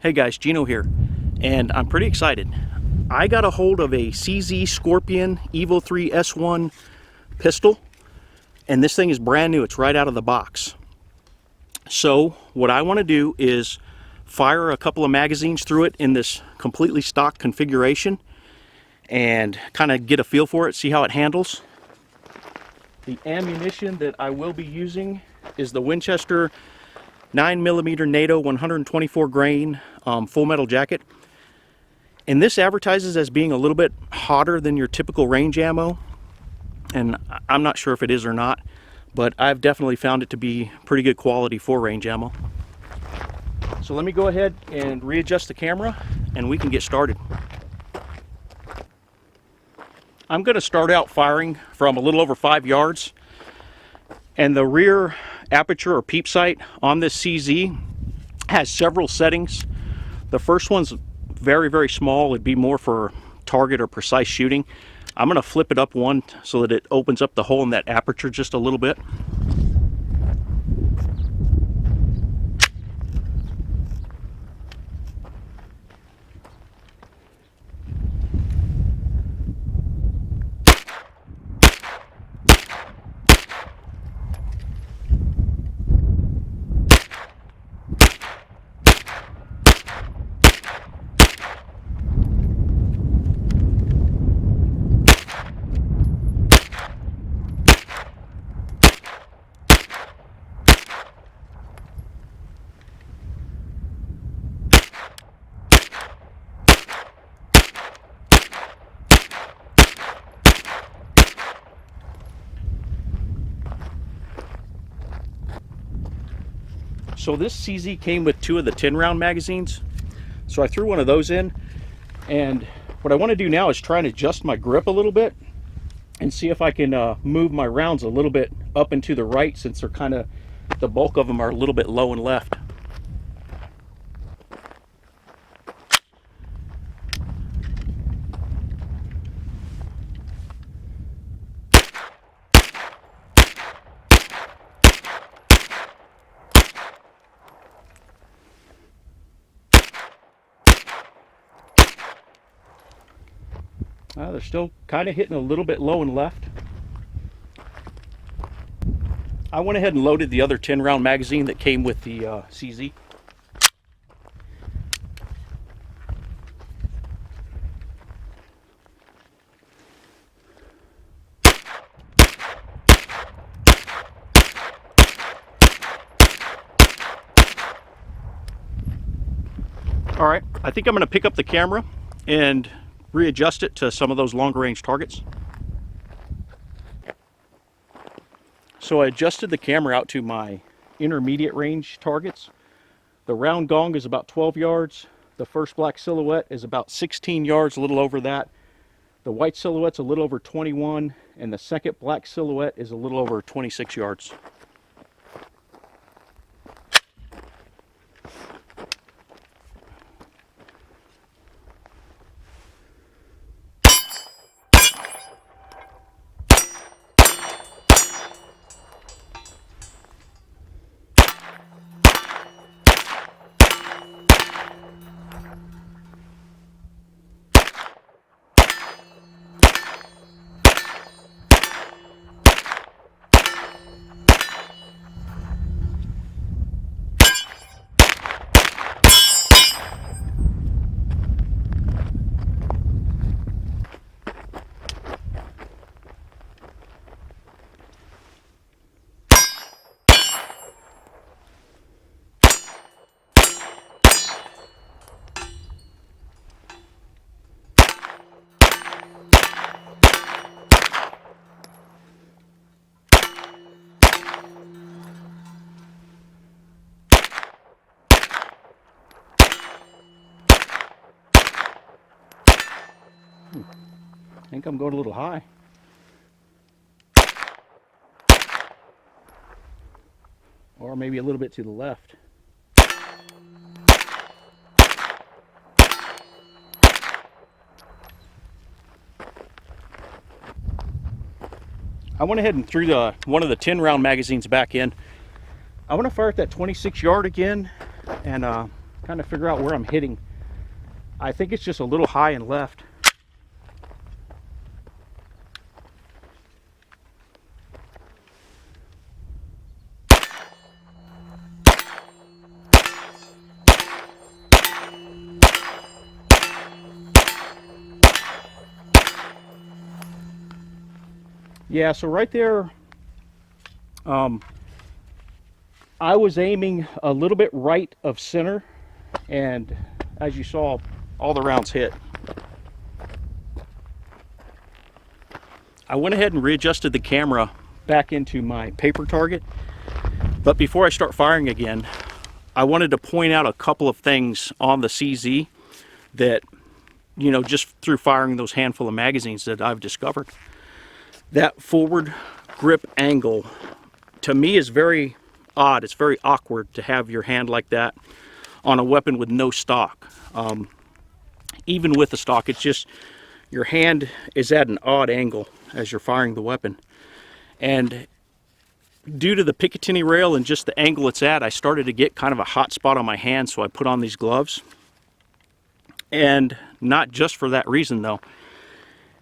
Hey guys, Gino here, and I'm pretty excited. I got a hold of a CZ Scorpion Evo3 S1 Pistol, and this thing is brand new. It's right out of the box. So what I want to do is fire a couple of magazines through it in this completely stock configuration and kind of get a feel for it, see how it handles. The ammunition that I will be using is the Winchester 9mm NATO 124 grain full metal jacket, and this advertises as being a little bit hotter than your typical range ammo, and I'm not sure if it is or not, but I've definitely found it to be pretty good quality for range ammo. So let me go ahead and readjust the camera and we can get started. I'm going to start out firing from a little over 5 yards, and the rear aperture or peep sight on this CZ has several settings. The first one's very small. It'd be more for target or precise shooting. I'm going to flip it up one so that it opens up the hole in that aperture just a little bit. So this CZ came with 2 of the 10-round magazines, so I threw one of those in, and what I want to do now is try and adjust my grip a little bit and see if I can move my rounds a little bit up and to the right, since they're kind of, the bulk of them are a little bit low and left. They're still kind of hitting a little bit low and left. I went ahead and loaded the other 10-round magazine that came with the CZ. All right, I think I'm going to pick up the camera and readjust it to some of those longer range targets. So I adjusted the camera out to my intermediate range targets. The round gong is about 12 yards. The first black silhouette is about 16 yards, a little over that. The white silhouette's a little over 21, and the second black silhouette is a little over 26 yards. I think I'm going a little high. Or maybe a little bit to the left. I went ahead and threw one of the 10-round magazines back in. I want to fire at that 26 yard again and kind of figure out where I'm hitting. I think it's just a little high and left. Yeah, so right there, I was aiming a little bit right of center, and as you saw, all the rounds hit. I went ahead and readjusted the camera back into my paper target, but before I start firing again, I wanted to point out a couple of things on the CZ that, you know, just through firing those handful of magazines that I've discovered. That forward grip angle, to me, is very odd. It's very awkward to have your hand like that on a weapon with no stock. Even with the stock, it's just your hand is at an odd angle as you're firing the weapon. And due to the Picatinny rail and just the angle it's at, I started to get kind of a hot spot on my hand, so I put on these gloves. And not just for that reason, though.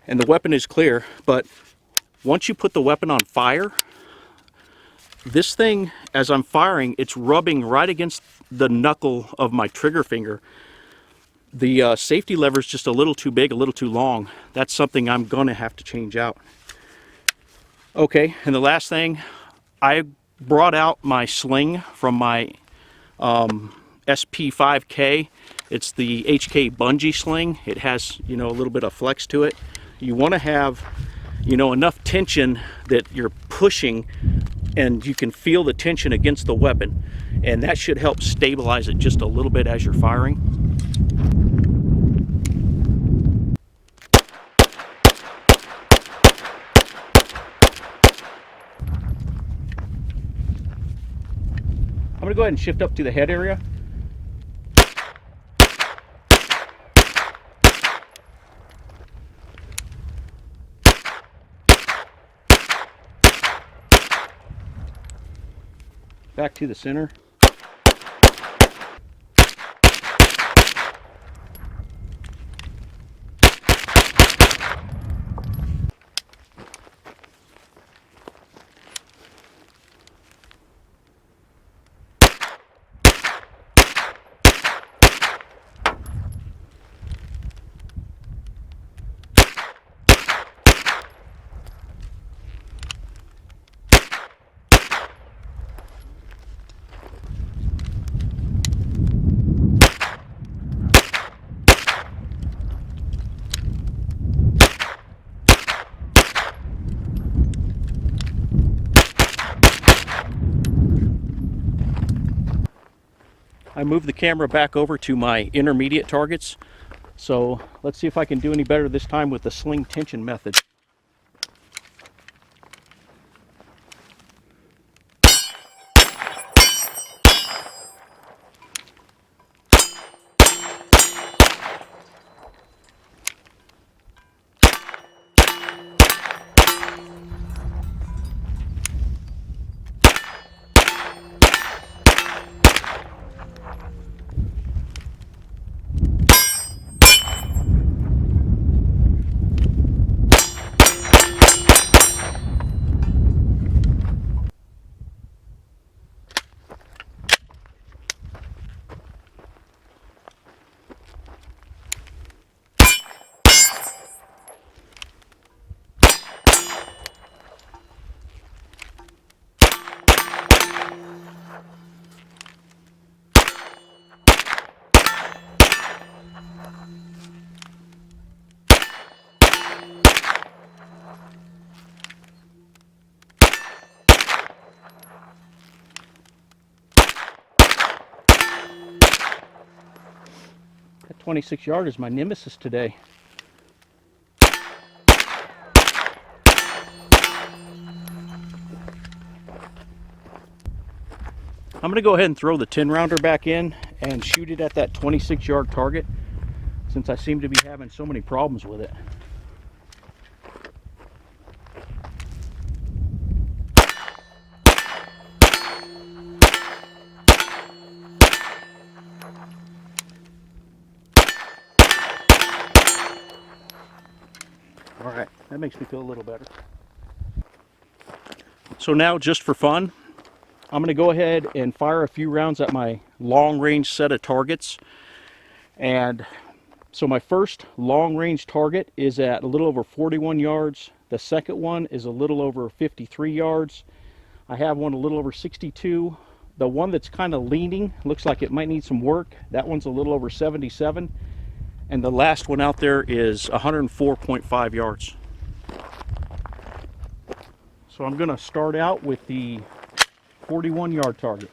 And the weapon is clear, but once you put the weapon on fire, this thing, as I'm firing, it's rubbing right against the knuckle of my trigger finger. The safety lever is just a little too big, a little too long. That's something I'm going to have to change out. Okay, and the last thing, I brought out my sling from my SP5K. It's the HK Bungee Sling. It has, you know, a little bit of flex to it. You want to have, you know, enough tension that you're pushing and you can feel the tension against the weapon, and that should help stabilize it just a little bit as you're firing. I'm going to go ahead and shift up to the head area. Back to the center. I moved the camera back over to my intermediate targets. So let's see if I can do any better this time with the sling tension method. That 26 yard is my nemesis today. I'm going to go ahead and throw the 10 rounder back in and shoot it at that 26 yard target, since I seem to be having so many problems with it. All right, that makes me feel a little better. So now, just for fun, I'm going to go ahead and fire a few rounds at my long range set of targets. And so my first long range target is at a little over 41 yards. The second one is a little over 53 yards. I have one a little over 62. The one that's kind of leaning, looks like it might need some work, that one's a little over 77. And the last one out there is 104.5 yards. So I'm going to start out with the 41 yard target.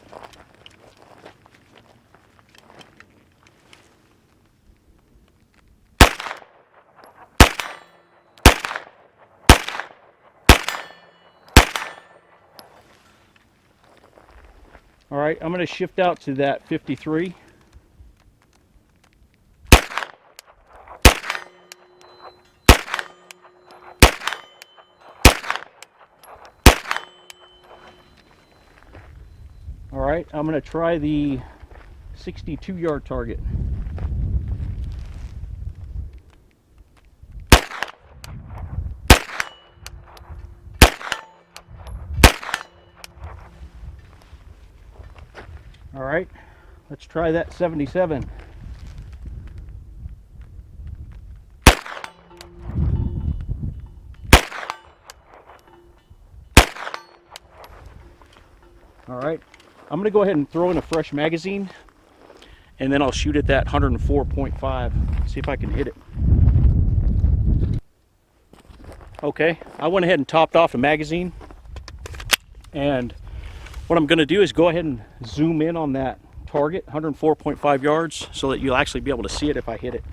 All right, I'm going to shift out to that 53. All right, I'm going to try the 62 yard target. All right, let's try that 77. All right, I'm going to go ahead and throw in a fresh magazine, and then I'll shoot at that 104.5, see if I can hit it. Okay, I went ahead and topped off a magazine, and what I'm going to do is go ahead and zoom in on that target, 104.5 yards, so that you'll actually be able to see it if I hit it.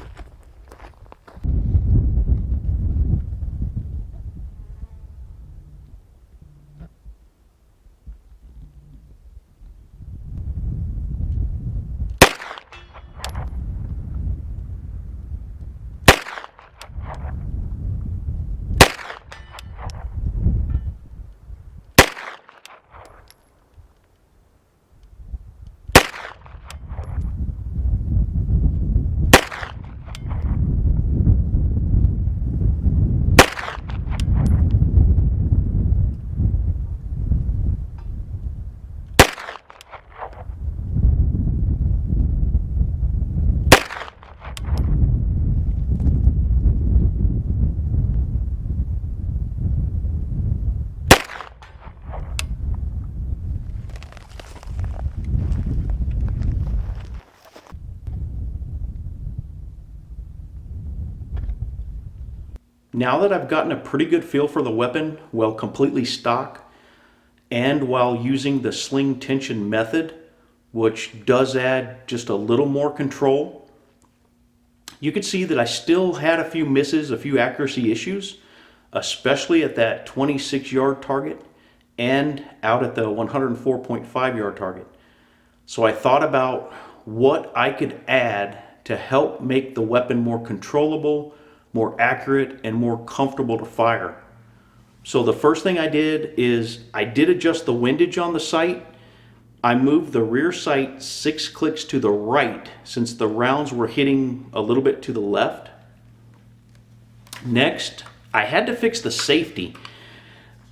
Now that I've gotten a pretty good feel for the weapon while completely stock and while using the sling tension method, which does add just a little more control, you could see that I still had a few misses, a few accuracy issues, especially at that 26 yard target and out at the 104.5 yard target. So I thought about what I could add to help make the weapon more controllable, more accurate, and more comfortable to fire. So the first thing I did is I did adjust the windage on the sight. I moved the rear sight 6 clicks to the right since the rounds were hitting a little bit to the left. Next, I had to fix the safety.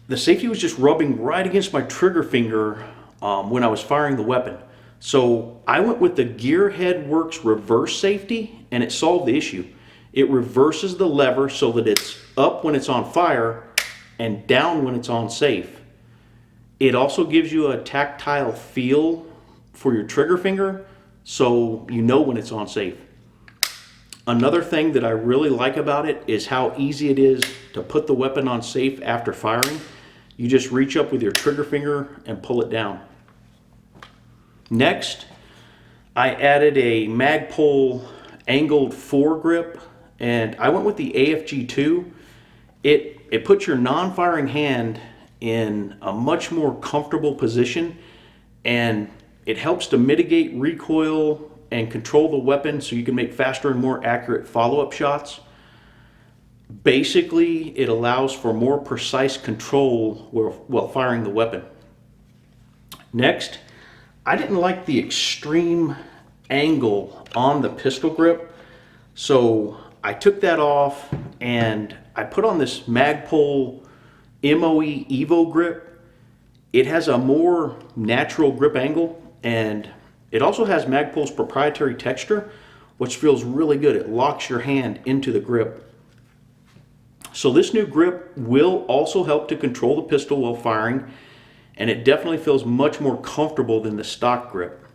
The safety was just rubbing right against my trigger finger when I was firing the weapon. So I went with the Gearhead Works reverse safety, and it solved the issue. It reverses the lever so that it's up when it's on fire and down when it's on safe. It also gives you a tactile feel for your trigger finger so you know when it's on safe. Another thing that I really like about it is how easy it is to put the weapon on safe after firing. You just reach up with your trigger finger and pull it down. Next, I added a MAGPUL angled foregrip, and I went with the AFG2. It puts your non-firing hand in a much more comfortable position, and it helps to mitigate recoil and control the weapon so you can make faster and more accurate follow-up shots. Basically, it allows for more precise control while firing the weapon. Next, I didn't like the extreme angle on the pistol grip, so I took that off and I put on this MAGPUL MOE-EVO grip. It has a more natural grip angle, and it also has MAGPUL's proprietary texture, which feels really good. It locks your hand into the grip. So this new grip will also help to control the pistol while firing, and it definitely feels much more comfortable than the stock grip.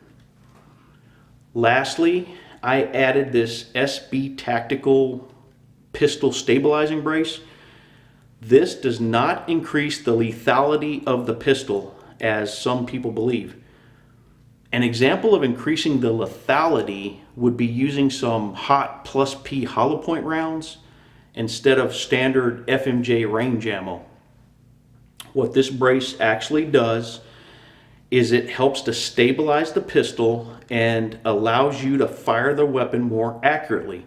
Lastly, I added this SB Tactical pistol stabilizing brace. This does not increase the lethality of the pistol, as some people believe. An example of increasing the lethality would be using some hot plus P hollow point rounds instead of standard FMJ range ammo. What this brace actually does is it helps to stabilize the pistol and allows you to fire the weapon more accurately.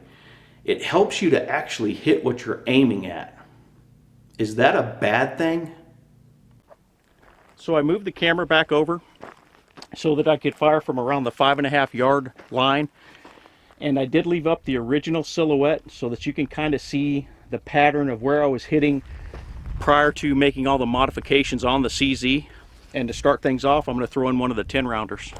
It helps you to actually hit what you're aiming at. Is that a bad thing? So I moved the camera back over so that I could fire from around the 5.5 yard line. And I did leave up the original silhouette so that you can kind of see the pattern of where I was hitting prior to making all the modifications on the CZ. And to start things off, I'm going to throw in one of the 10 rounders.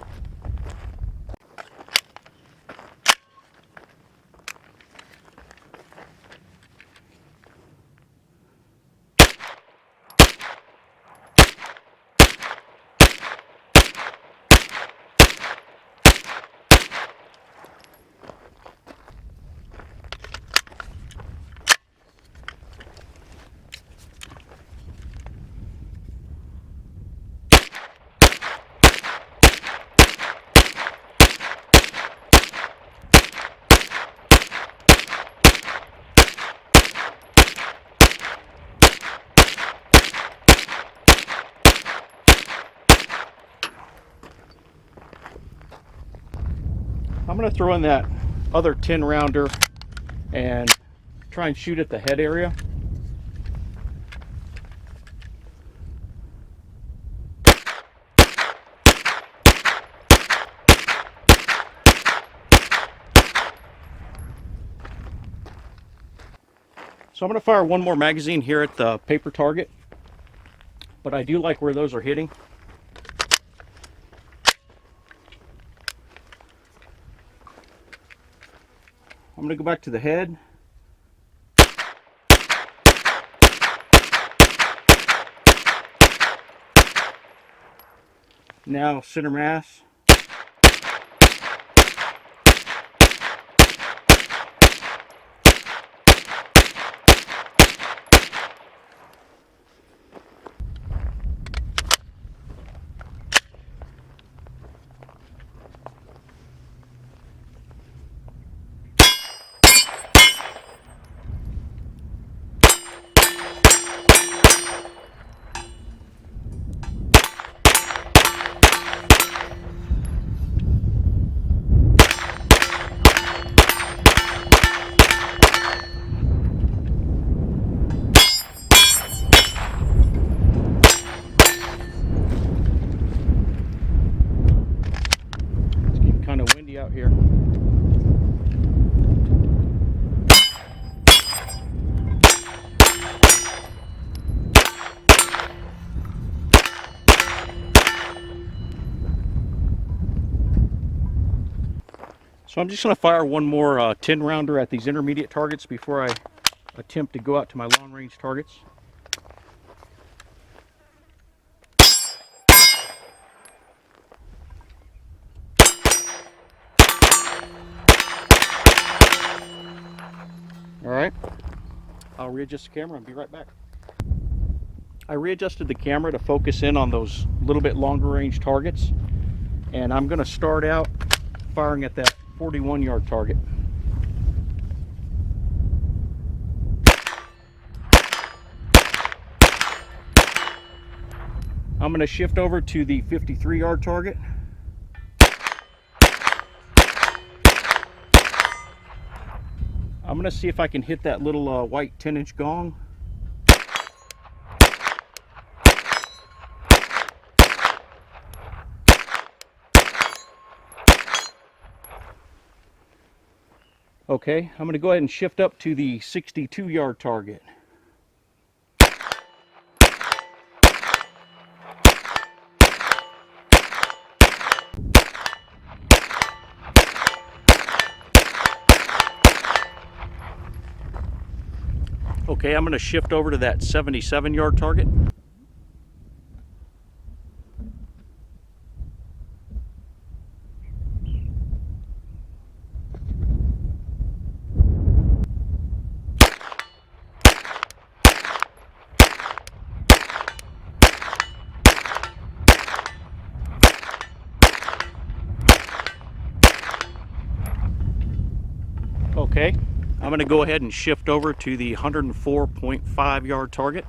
I'm going to throw in that other 10 rounder and try and shoot at the head area. So I'm going to fire one more magazine here at the paper target, but I do like where those are hitting. I'm going to go back to the head. Now center mass. Out here. So I'm just going to fire one more 10 rounder at these intermediate targets before I attempt to go out to my long range targets. Alright, I'll readjust the camera and be right back. I readjusted the camera to focus in on those little bit longer range targets, and I'm going to start out firing at that 41 yard target. I'm going to shift over to the 53 yard target. I'm going to see if I can hit that little white 10-inch gong. Okay, I'm going to go ahead and shift up to the 62 yard target. Okay, I'm going to shift over to that 77-yard target. Okay, I'm going to go ahead and shift over to the 104.5 yard target.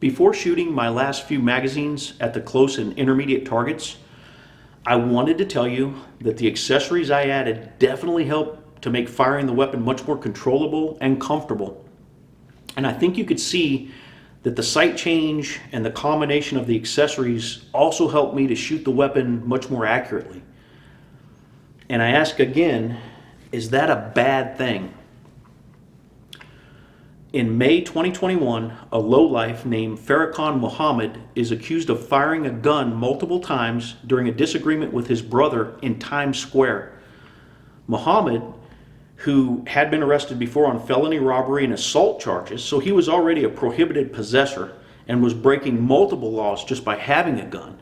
Before shooting my last few magazines at the close and intermediate targets, I wanted to tell you that the accessories I added definitely helped to make firing the weapon much more controllable and comfortable. And I think you could see that the sight change and the combination of the accessories also helped me to shoot the weapon much more accurately. And I ask again, is that a bad thing? In May 2021, a lowlife named Farrakhan Muhammad is accused of firing a gun multiple times during a disagreement with his brother in Times Square. Muhammad, who had been arrested before on felony robbery and assault charges, so he was already a prohibited possessor and was breaking multiple laws just by having a gun.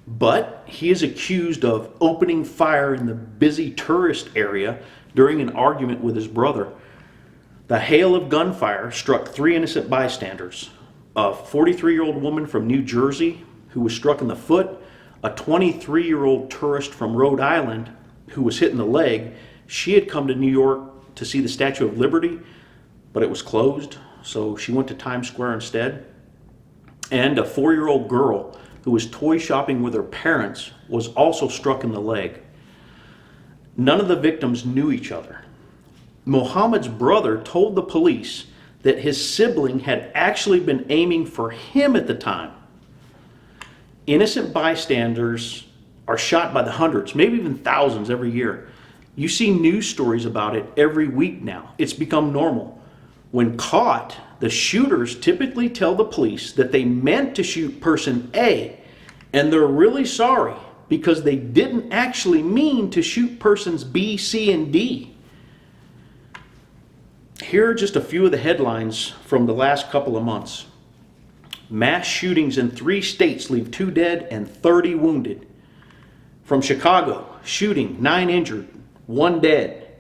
But he is accused of opening fire in the busy tourist area during an argument with his brother. The hail of gunfire struck 3 innocent bystanders, a 43-year-old woman from New Jersey who was struck in the foot, a 23-year-old tourist from Rhode Island who was hit in the leg. She had come to New York to see the Statue of Liberty, but it was closed, so she went to Times Square instead. And a 4-year-old girl who was toy shopping with her parents was also struck in the leg. None of the victims knew each other. Muhammad's brother told the police that his sibling had actually been aiming for him at the time. Innocent bystanders are shot by the hundreds, maybe even thousands every year. You see news stories about it every week now. It's become normal. When caught, the shooters typically tell the police that they meant to shoot person A, and they're really sorry because they didn't actually mean to shoot persons B, C, and D. Here are just a few of the headlines from the last couple of months. Mass shootings in 3 states leave 2 dead and 30 wounded. From Chicago, shooting, 9 injured, 1 dead.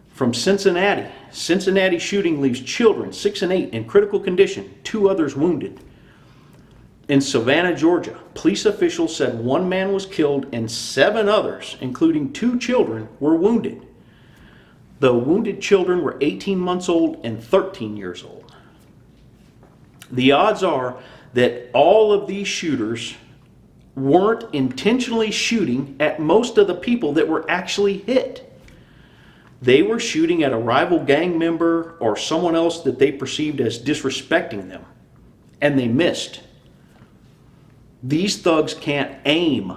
From Cincinnati shooting leaves children 6 and 8 in critical condition, 2 others wounded. In Savannah, Georgia, police officials said 1 man was killed and 7 others, including 2 children, were wounded. The wounded children were 18 months old and 13 years old. The odds are that all of these shooters weren't intentionally shooting at most of the people that were actually hit. They were shooting at a rival gang member or someone else that they perceived as disrespecting them, and they missed. These thugs can't aim.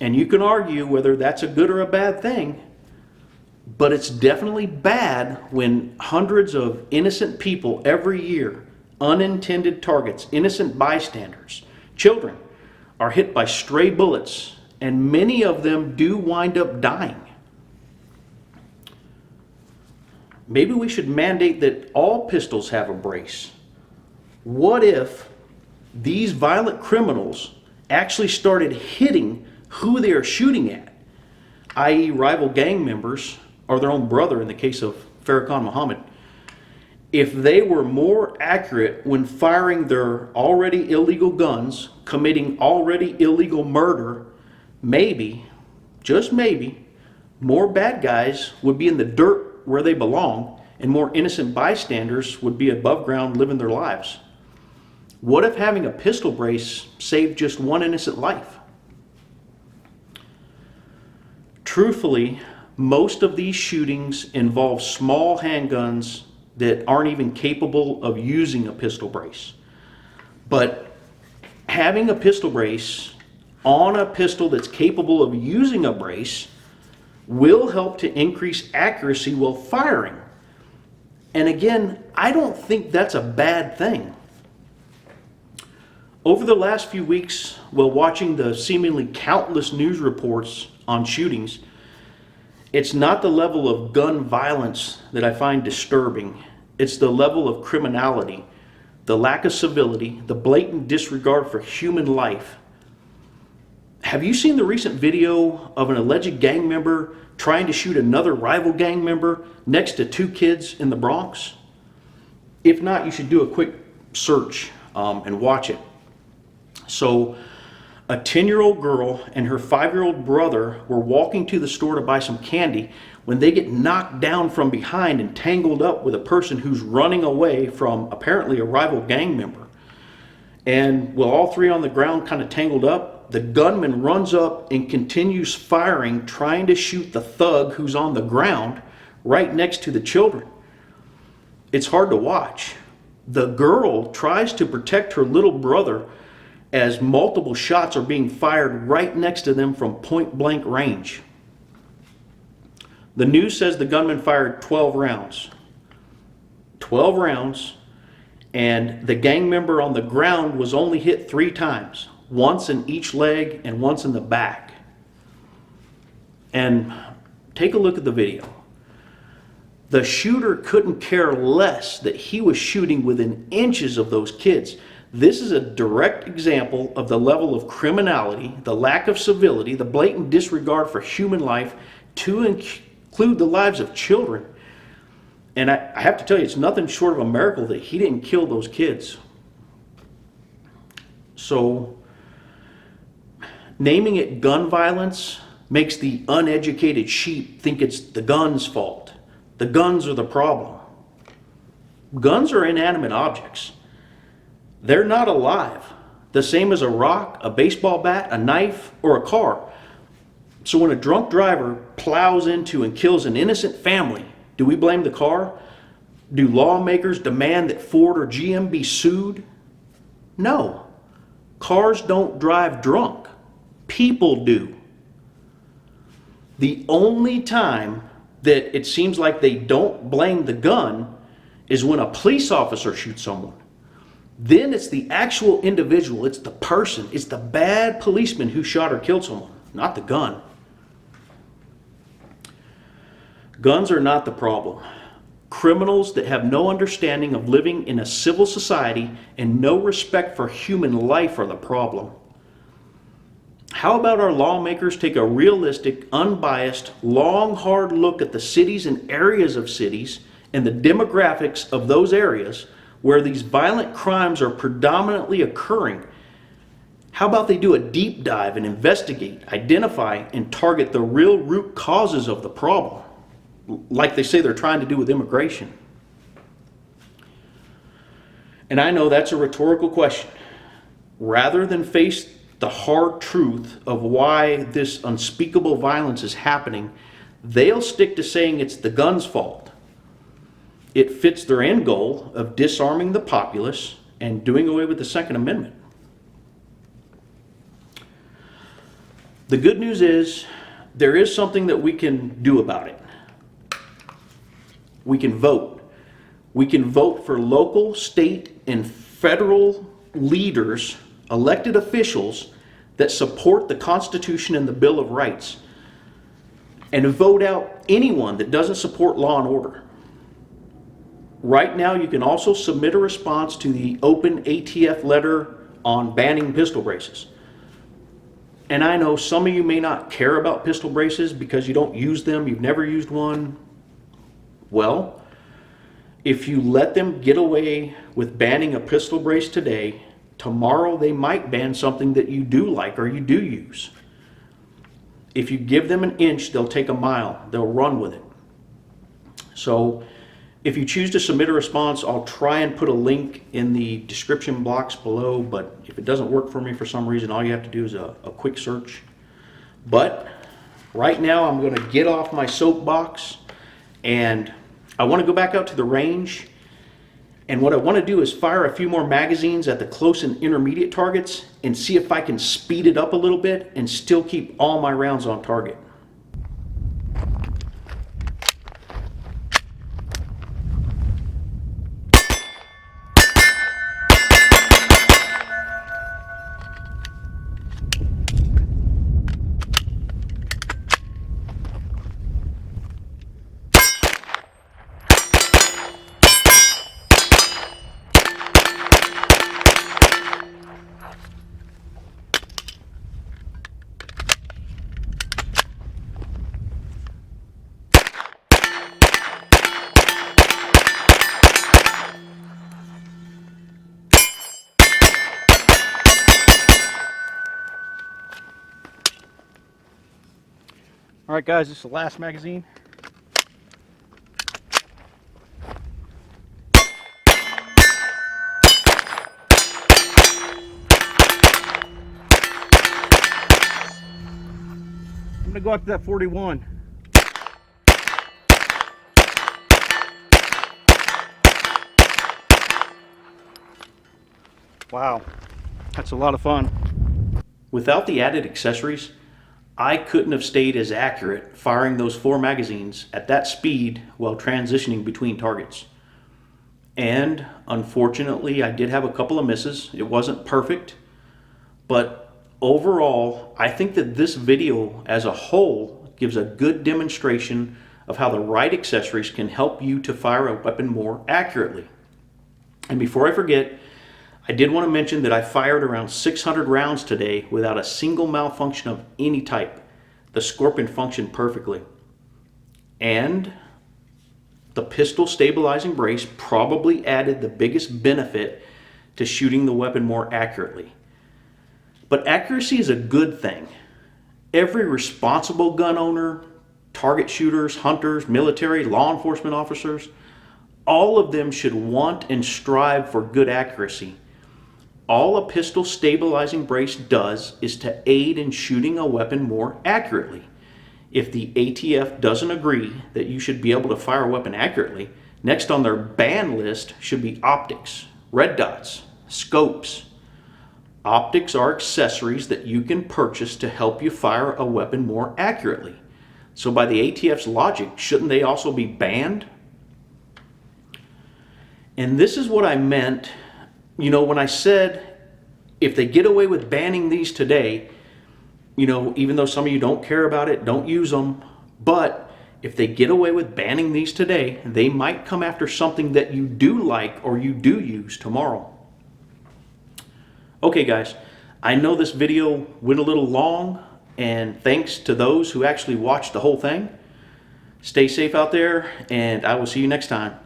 And you can argue whether that's a good or a bad thing, but it's definitely bad when hundreds of innocent people every year, unintended targets, innocent bystanders, children, are hit by stray bullets, and many of them do wind up dying. Maybe we should mandate that all pistols have a brace. What if these violent criminals actually started hitting who they are shooting at, i.e. rival gang members, or their own brother in the case of Farrakhan Muhammad? If they were more accurate when firing their already illegal guns, committing already illegal murder, maybe, just maybe, more bad guys would be in the dirt where they belong and more innocent bystanders would be above ground living their lives. What if having a pistol brace saved just one innocent life? Truthfully, most of these shootings involve small handguns that aren't even capable of using a pistol brace. But having a pistol brace on a pistol that's capable of using a brace will help to increase accuracy while firing. And again, I don't think that's a bad thing. Over the last few weeks, while watching the seemingly countless news reports on shootings, it's not the level of gun violence that I find disturbing. It's the level of criminality, the lack of civility, the blatant disregard for human life. Have you seen the recent video of an alleged gang member trying to shoot another rival gang member next to two kids in the Bronx? If not, you should do a quick search and watch it. So, a 10-year-old girl and her 5-year-old brother were walking to the store to buy some candy when they get knocked down from behind and tangled up with a person who's running away from apparently a rival gang member. And with all three on the ground kind of tangled up, the gunman runs up and continues firing, trying to shoot the thug who's on the ground right next to the children. It's hard to watch. The girl tries to protect her little brother as multiple shots are being fired right next to them from point blank range. The news says the gunman fired 12 rounds. 12 rounds, and the gang member on the ground was only hit 3 times, once in each leg and once in the back. And take a look at the video. The shooter couldn't care less that he was shooting within inches of those kids. This is a direct example of the level of criminality, the lack of civility, the blatant disregard for human life to include the lives of children. And I have to tell you, it's nothing short of a miracle that he didn't kill those kids. So, naming it gun violence makes the uneducated sheep think it's the gun's fault. The guns are the problem. Guns are inanimate objects. They're not alive, the same as a rock, a baseball bat, a knife, or a car. So when a drunk driver plows into and kills an innocent family, do we blame the car? Do lawmakers demand that Ford or GM be sued? No. Cars don't drive drunk. People do. The only time that it seems like they don't blame the gun is when a police officer shoots someone. Then it's the actual individual, it's the person, it's the bad policeman who shot or killed someone, not the gun. Guns are not the problem. Criminals that have no understanding of living in a civil society and no respect for human life are the problem. How about our lawmakers take a realistic, unbiased, long, hard look at the cities and areas of cities and the demographics of those areas where these violent crimes are predominantly occurring? How about they do a deep dive and investigate, identify, and target the real root causes of the problem, like they say they're trying to do with immigration? And I know that's a rhetorical question. Rather than face the hard truth of why this unspeakable violence is happening, they'll stick to saying it's the gun's fault. It fits their end goal of disarming the populace and doing away with the Second Amendment. The good news is there is something that we can do about it. We can vote. We can vote for local, state, and federal leaders, elected officials that support the Constitution and the Bill of Rights, and vote out anyone that doesn't support law and order. Right now, you can also submit a response to the open ATF letter on banning pistol braces. And I know some of you may not care about pistol braces because you don't use them, you've never used one. Well, if you let them get away with banning a pistol brace today, tomorrow they might ban something that you do like or you do use. If you give them an inch, they'll take a mile. They'll run with it. So if you choose to submit a response, I'll try and put a link in the description box below, but if it doesn't work for me for some reason, all you have to do is a quick search. But right now I'm going to get off my soapbox, and I want to go back out to the range, and what I want to do is fire a few more magazines at the close and intermediate targets and see if I can speed it up a little bit and still keep all my rounds on target. All right, guys, this is the last magazine. I'm gonna go up to that 41. Wow, that's a lot of fun. Without the added accessories, I couldn't have stayed as accurate firing those 4 magazines at that speed while transitioning between targets. And unfortunately, I did have a couple of misses. It wasn't perfect, but overall, I think that this video as a whole gives a good demonstration of how the right accessories can help you to fire a weapon more accurately. And before I forget, I did want to mention that I fired around 600 rounds today without a single malfunction of any type. The Scorpion functioned perfectly. And the pistol stabilizing brace probably added the biggest benefit to shooting the weapon more accurately. But accuracy is a good thing. Every responsible gun owner, target shooters, hunters, military, law enforcement officers, all of them should want and strive for good accuracy. All a pistol stabilizing brace does is to aid in shooting a weapon more accurately. If the ATF doesn't agree that you should be able to fire a weapon accurately, next on their ban list should be optics, red dots, scopes. Optics are accessories that you can purchase to help you fire a weapon more accurately. So by the ATF's logic, shouldn't they also be banned? And this is what I meant, you know, when I said if they get away with banning these today, you know, even though some of you don't care about it, don't use them, but if they get away with banning these today, they might come after something that you do like or you do use tomorrow. Okay guys, I know this video went a little long, and thanks to those who actually watched the whole thing. Stay safe out there, and I will see you next time.